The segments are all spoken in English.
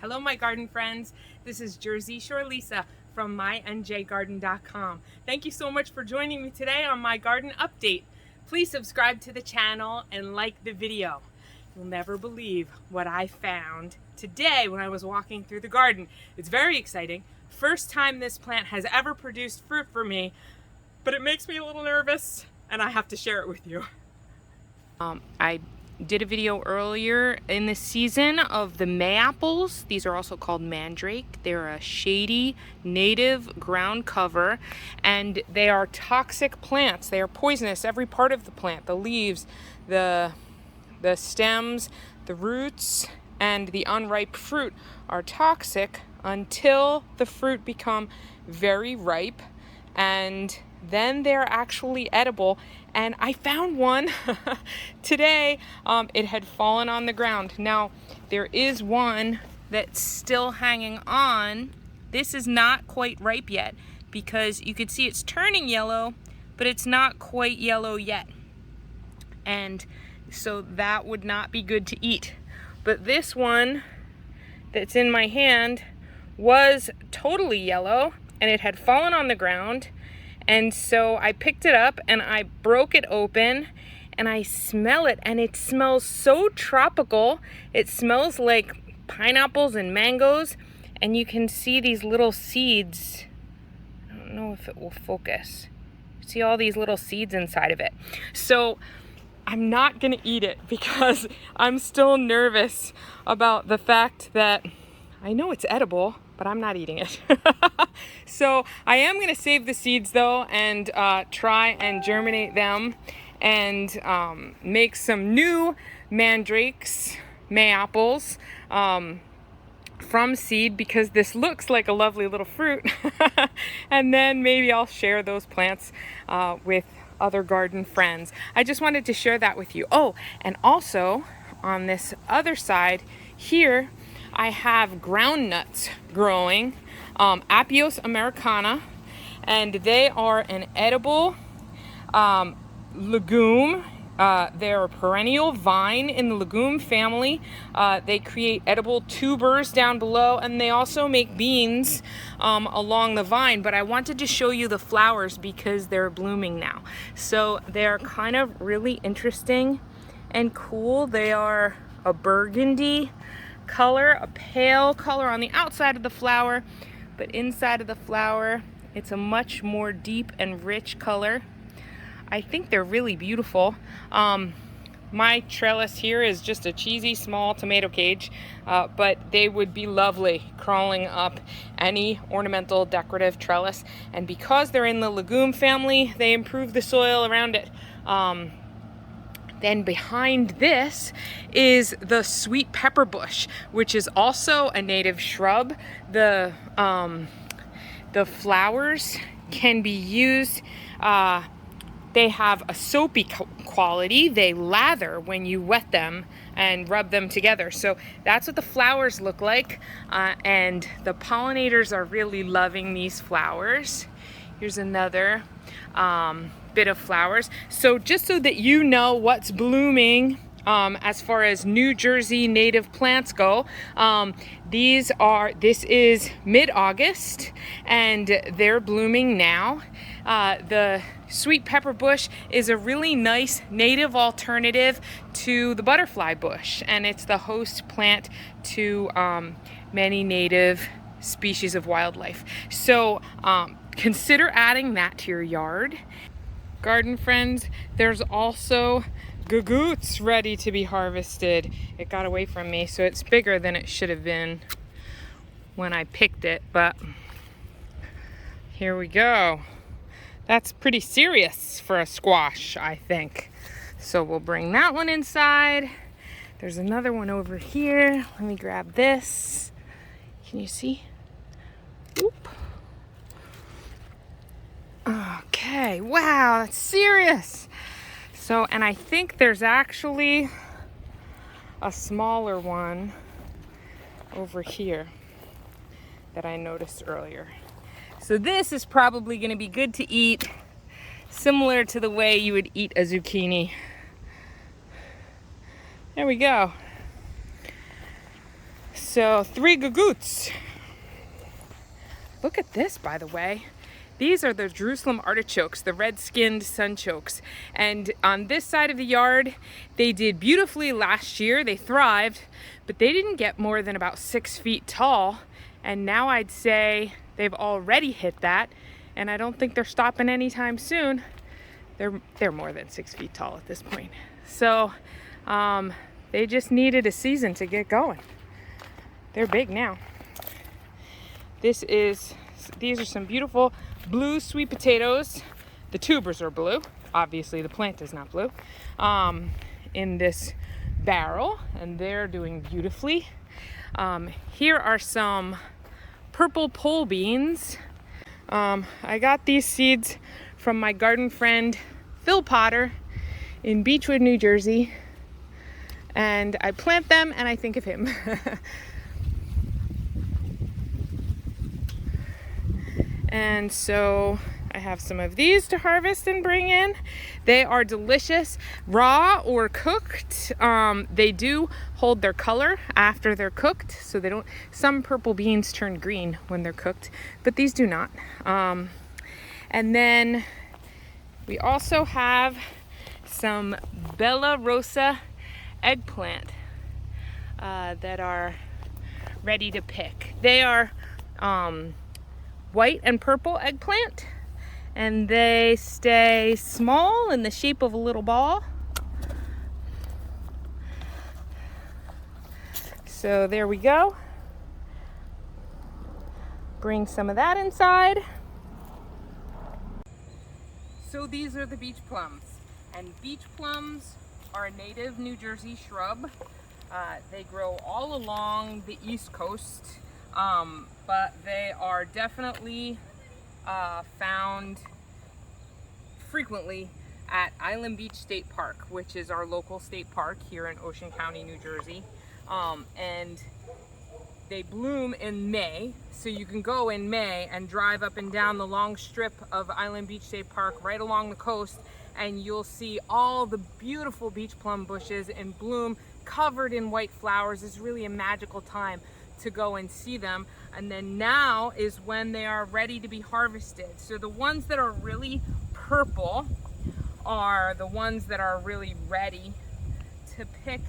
Hello, my garden friends. This is Jersey Shore Lisa from MyNJGarden.com. Thank you so much for joining me today on my garden update. Please subscribe to the channel and like the video. You'll never believe what I found today when I was walking through the garden. It's very exciting. First time this plant has ever produced fruit for me, but it makes me a little nervous and I have to share it with you. I did a video earlier in the season of the Mayapples. These are also called mandrake. They're a shady native ground cover and they are toxic plants. They are poisonous, every part of the plant, the leaves, the stems, the roots, and the unripe fruit are toxic until the fruit become very ripe, and then they're actually edible. And I found one today. It had fallen on the ground. Now there is one that's still hanging on. This is not quite ripe yet because you can see it's turning yellow, but it's not quite yellow yet. And so that would not be good to eat. But this one that's in my hand was totally yellow and it had fallen on the ground. And so I picked it up and I broke it open and I smell it, and it smells so tropical. It smells like pineapples and mangoes, and you can see these little seeds. I don't know if it will focus. See all these little seeds inside of it. So I'm not gonna eat it because I'm still nervous about the fact that I know it's edible, but I'm not eating it. So I am gonna save the seeds though and try and germinate them and make some new mandrakes, Mayapples, from seed, because this looks like a lovely little fruit. And then maybe I'll share those plants with other garden friends. I just wanted to share that with you. Oh, and also on this other side here, I have groundnuts growing, Apios americana, and they are an edible legume. They're a perennial vine in the legume family. They create edible tubers down below, and they also make beans along the vine. But I wanted to show you the flowers because they're blooming now. So they're kind of really interesting and cool. They are a burgundy color, a pale color on the outside of the flower, but inside of the flower it's a much more deep and rich color. I think they're really beautiful. My trellis here is just a cheesy small tomato cage, but they would be lovely crawling up any ornamental decorative trellis, and because they're in the legume family, they improve the soil around it. Then behind this is the sweet pepper bush, which is also a native shrub. The flowers can be used, they have a soapy quality. They lather when you wet them and rub them together. So that's what the flowers look like. And the pollinators are really loving these flowers. Here's another bit of flowers. So just so that you know what's blooming as far as New Jersey native plants go, this is mid-August and they're blooming now. The sweet pepper bush is a really nice native alternative to the butterfly bush, and it's the host plant to many native species of wildlife. So consider adding that to your yard. Garden friends, there's also gagoots ready to be harvested. It got away from me, so it's bigger than it should have been when I picked it, but here we go. That's pretty serious for a squash, I think. So we'll bring that one inside. There's another one over here. Let me grab this. Can you see? Oop. Okay, wow, that's serious. So, and I think there's actually a smaller one over here that I noticed earlier. So this is probably going to be good to eat, similar to the way you would eat a zucchini. There we go. So 3 gagoots. Look at this, by the way. These are the Jerusalem artichokes, the red-skinned sunchokes. And on this side of the yard, they did beautifully last year. They thrived, but they didn't get more than about 6 feet tall. And now I'd say they've already hit that. And I don't think they're stopping anytime soon. They're more than 6 feet tall at this point. So they just needed a season to get going. They're big now. These are some beautiful blue sweet potatoes. The tubers are blue. Obviously the plant is not blue. In this barrel, and they're doing beautifully. Here are some purple pole beans. I got these seeds from my garden friend Phil Potter in Beechwood, New Jersey. And I plant them and I think of him. And so I have some of these to harvest and bring in. They are delicious, raw or cooked. They do hold their color after they're cooked, so they don't. Some purple beans turn green when they're cooked, but these do not. And then we also have some Bella Rosa eggplant that are ready to pick. They are white and purple eggplant, and they stay small in the shape of a little ball. So there we go. Bring some of that inside. So these are the beach plums, and beach plums are a native New Jersey shrub. They grow all along the East Coast. But they are definitely found frequently at Island Beach State Park, which is our local state park here in Ocean County, New Jersey. And they bloom in May, so you can go in May and drive up and down the long strip of Island Beach State Park right along the coast, and you'll see all the beautiful beach plum bushes in bloom, covered in white flowers. It's really a magical time to go and see them. And then now is when they are ready to be harvested. So the ones that are really purple are the ones that are really ready to pick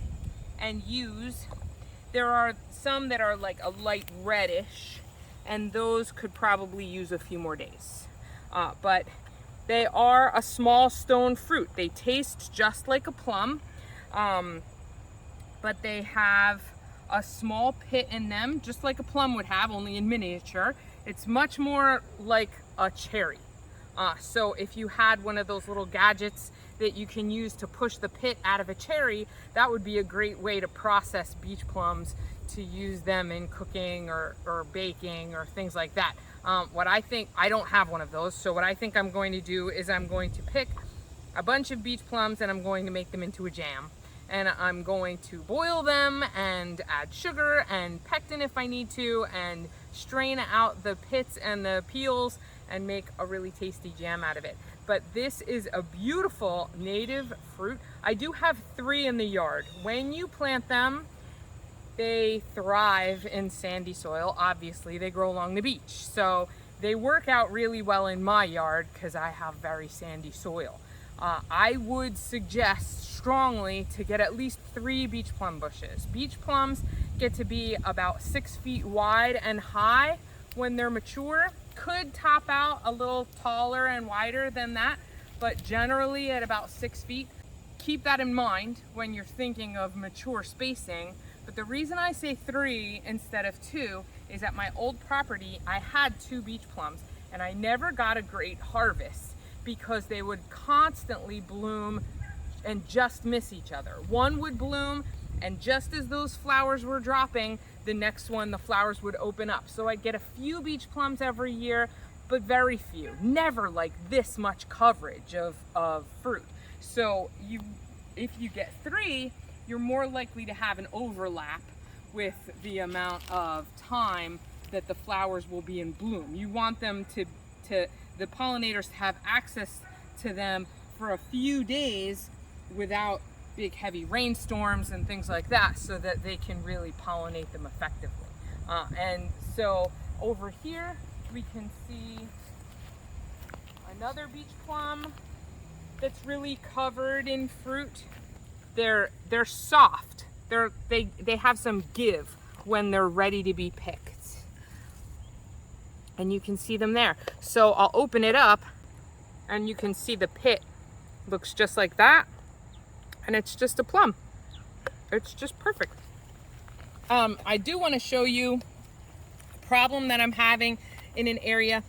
and use. There are some that are like a light reddish, and those could probably use a few more days. But they are a small stone fruit. They taste just like a plum, but they have a small pit in them, just like a plum would have, only in miniature. It's much more like a cherry. So if you had one of those little gadgets that you can use to push the pit out of a cherry, that would be a great way to process beach plums, to use them in cooking or baking or things like that. What I think, I don't have one of those, so what I think I'm going to do is I'm going to pick a bunch of beach plums and I'm going to make them into a jam. And I'm going to boil them and add sugar and pectin if I need to, and strain out the pits and the peels and make a really tasty jam out of it. But this is a beautiful native fruit. I do have 3 in the yard. When you plant them, they thrive in sandy soil. Obviously, they grow along the beach. So they work out really well in my yard because I have very sandy soil. I would suggest strongly to get at least 3 beach plum bushes. Beach plums get to be about 6 feet wide and high when they're mature. Could top out a little taller and wider than that, but generally at about 6 feet. Keep that in mind when you're thinking of mature spacing. But the reason I say 3 instead of 2 is at my old property, I had 2 beach plums and I never got a great harvest because they would constantly bloom and just miss each other. One would bloom, and just as those flowers were dropping, the next one, the flowers would open up. So I'd get a few beach plums every year, but very few. Never like this much coverage of fruit. So if you get 3, you're more likely to have an overlap with the amount of time that the flowers will be in bloom. You want them to the pollinators to have access to them for a few days without big heavy rainstorms and things like that, so that they can really pollinate them effectively. And so over here we can see another beach plum that's really covered in fruit. They're soft. They have some give when they're ready to be picked. And you can see them there. So I'll open it up and you can see the pit looks just like that. And it's just a plum. It's just perfect. I do want to show you a problem that I'm having in an area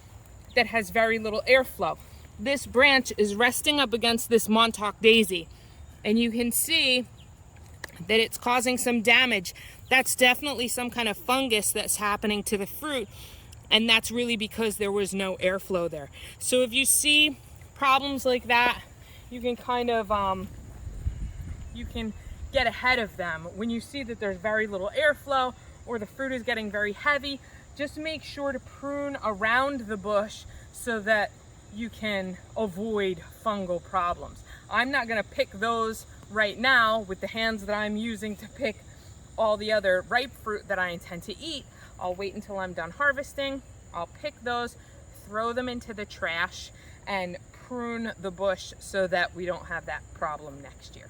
that has very little airflow. This branch is resting up against this Montauk daisy, and you can see that it's causing some damage. That's definitely some kind of fungus that's happening to the fruit, and that's really because there was no airflow there. So if you see problems like that, you can kind of you can get ahead of them. When you see that there's very little airflow or the fruit is getting very heavy, just make sure to prune around the bush so that you can avoid fungal problems. I'm not going to pick those right now with the hands that I'm using to pick all the other ripe fruit that I intend to eat. I'll wait until I'm done harvesting. I'll pick those, throw them into the trash, and prune the bush so that we don't have that problem next year.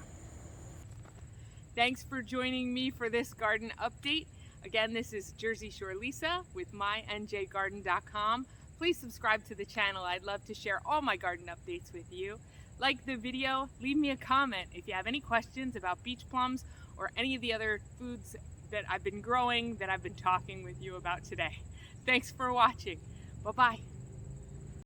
Thanks for joining me for this garden update. Again, this is Jersey Shore Lisa with MyNJGarden.com. Please subscribe to the channel. I'd love to share all my garden updates with you. Like the video, leave me a comment if you have any questions about beach plums or any of the other foods that I've been growing, that I've been talking with you about today. Thanks for watching. Bye-bye.